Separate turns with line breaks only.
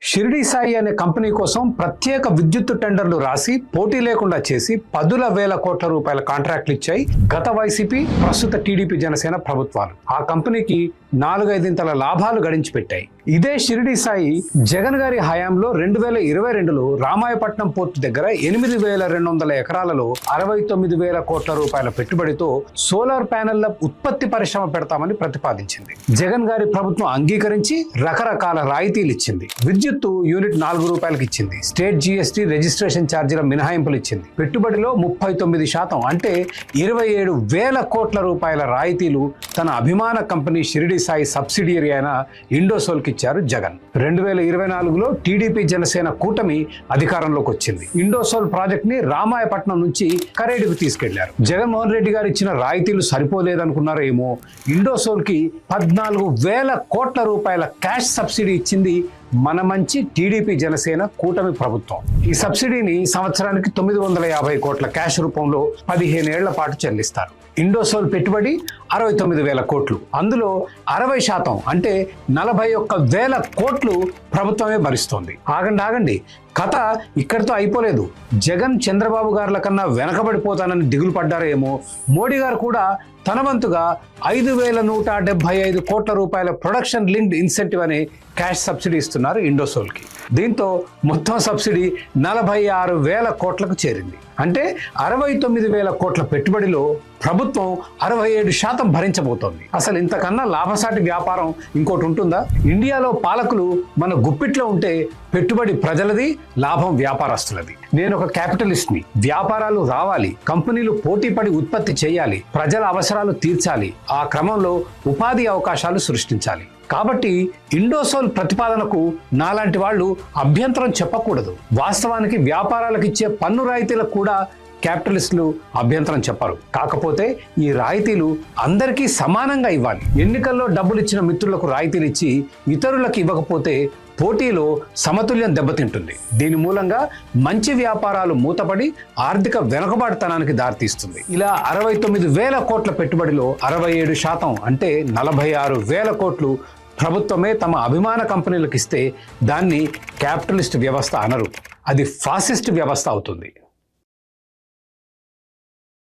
షిరిడి సాయి అనే కంపెనీ కోసం ప్రత్యేక విద్యుత్ టెండర్లు రాసి పోటీ లేకుండా చేసి 10,000 కోట్ల రూపాయల కాంట్రాక్ట్లు ఇచ్చాయి గత వైసీపీ ప్రస్తుత టీడీపీ జనసేన ప్రభుత్వాలు. ఆ కంపెనీకి 4-5 లాభాలు గడించి పెట్టాయి. ఇదే షిరిడి సాయి జగన్ గారి హయాంలో 2022లో రామాయపట్నం పోర్టు దగ్గర 8,200 ఎకరాలలో 69,000 కోట్ల రూపాయల పెట్టుబడితో సోలార్ ప్యానెళ్ల ఉత్పత్తి పరిశ్రమ పెడతామని ప్రతిపాదించింది. జగన్ గారి ప్రభుత్వం అంగీకరించి రకరకాల రాయితీలు ఇచ్చింది. విద్యుత్తు యూనిట్ 4 రూపాయలకి ఇచ్చింది. స్టేట్ జీఎస్టీ రిజిస్ట్రేషన్ ఛార్జీల మినహాయింపులు ఇచ్చింది. పెట్టుబడిలో 39% అంటే 27,000 కోట్ల రూపాయల రాయితీలు తన అభిమాన కంపెనీ షిరిడి సాయి సబ్సిడియరీ అయిన ఇండోసోల్కి ఇచ్చారు జగన్. 2024లో టీడీపీ జనసేన కూటమి అధికారంలోకి వచ్చింది. ఇండోసోల్ ప్రాజెక్ట్ ని రామాయపట్నం నుంచి కరేడుకు తీసుకెళ్లారు. జగన్మోహన్ రెడ్డి గారు ఇచ్చిన రాయితీలు సరిపోలేదనుకున్నారో ఏమో, ఇండోసోల్ కి 14,000 కోట్ల రూపాయల క్యాష్ సబ్సిడీ ఇచ్చింది మన మంచి టీడీపీ జనసేన కూటమి ప్రభుత్వం. ఈ సబ్సిడీని సంవత్సరానికి 950 కోట్ల క్యాష్ రూపంలో 15 ఏళ్ల పాటు చెల్లిస్తారు. ఇండోసోల్ పెట్టుబడి 69,000 కోట్లు. అందులో 60% అంటే 41,000 కోట్లు ప్రభుత్వమే భరిస్తోంది. ఆగండి, కథ ఇక్కడితో అయిపోలేదు. జగన్ చంద్రబాబు గారుల కన్నా వెనకబడిపోతానని దిగులు పడ్డారేమో, మోడీ గారు కూడా తన వంతుగా 5,175 కోట్ల రూపాయల ప్రొడక్షన్ లింక్డ్ ఇన్సెంటివ్ అనే క్యాష్ సబ్సిడీ ఇస్తున్నారు ఇండోసోల్కి. దీంతో మొత్తం సబ్సిడీ 46,000 కోట్లకు చేరింది. అంటే 69,000 కోట్ల పెట్టుబడిలో ప్రభుత్వం 67% భరించబోతోంది. అసలు ఇంతకన్నా లాభసాటి వ్యాపారం ఇంకోటి ఉంటుందా? ఇండియాలో పాలకులు మన గుప్పిట్లో ఉంటే పెట్టుబడి ప్రజలది, లాభం వ్యాపారస్తులది. నేను ఒక క్యాపిటలిస్ట్ ని. వ్యాపారాలు రావాలి, కంపెనీలు పోటీపడి ఉత్పత్తి చేయాలి, ప్రజల అవసరాలు తీర్చాలి, ఆ క్రమంలో ఉపాధి అవకాశాలు సృష్టించాలి. కాబట్టి ఇండోసోల్ ప్రతిపాదనకు నాలాంటి వాళ్ళు అభ్యంతరం చెప్పకూడదు. వాస్తవానికి వ్యాపారాలకు ఇచ్చే పన్ను రాయితీలకు కూడా క్యాపిటలిస్టులు అభ్యంతరం చెప్పరు. కాకపోతే ఈ రాయితీలు అందరికీ సమానంగా ఇవ్వాలి. ఎన్నికల్లో డబ్బులు ఇచ్చిన మిత్రులకు రాయితీలు ఇచ్చి ఇతరులకు ఇవ్వకపోతే పోటీలో సమతుల్యం దెబ్బతింటుంది. దీని మూలంగా మంచి వ్యాపారాలు మూతపడి ఆర్థిక వెనుకబాటుతనానికి దారితీస్తుంది. ఇలా 69,000 కోట్ల పెట్టుబడిలో 67% అంటే 46,000 కోట్లు ప్రభుత్వమే తమ అభిమాన కంపెనీలకు ఇస్తే దాన్ని క్యాపిటలిస్ట్ వ్యవస్థ అనరు, అది ఫాసిస్ట్ వ్యవస్థ అవుతుంది.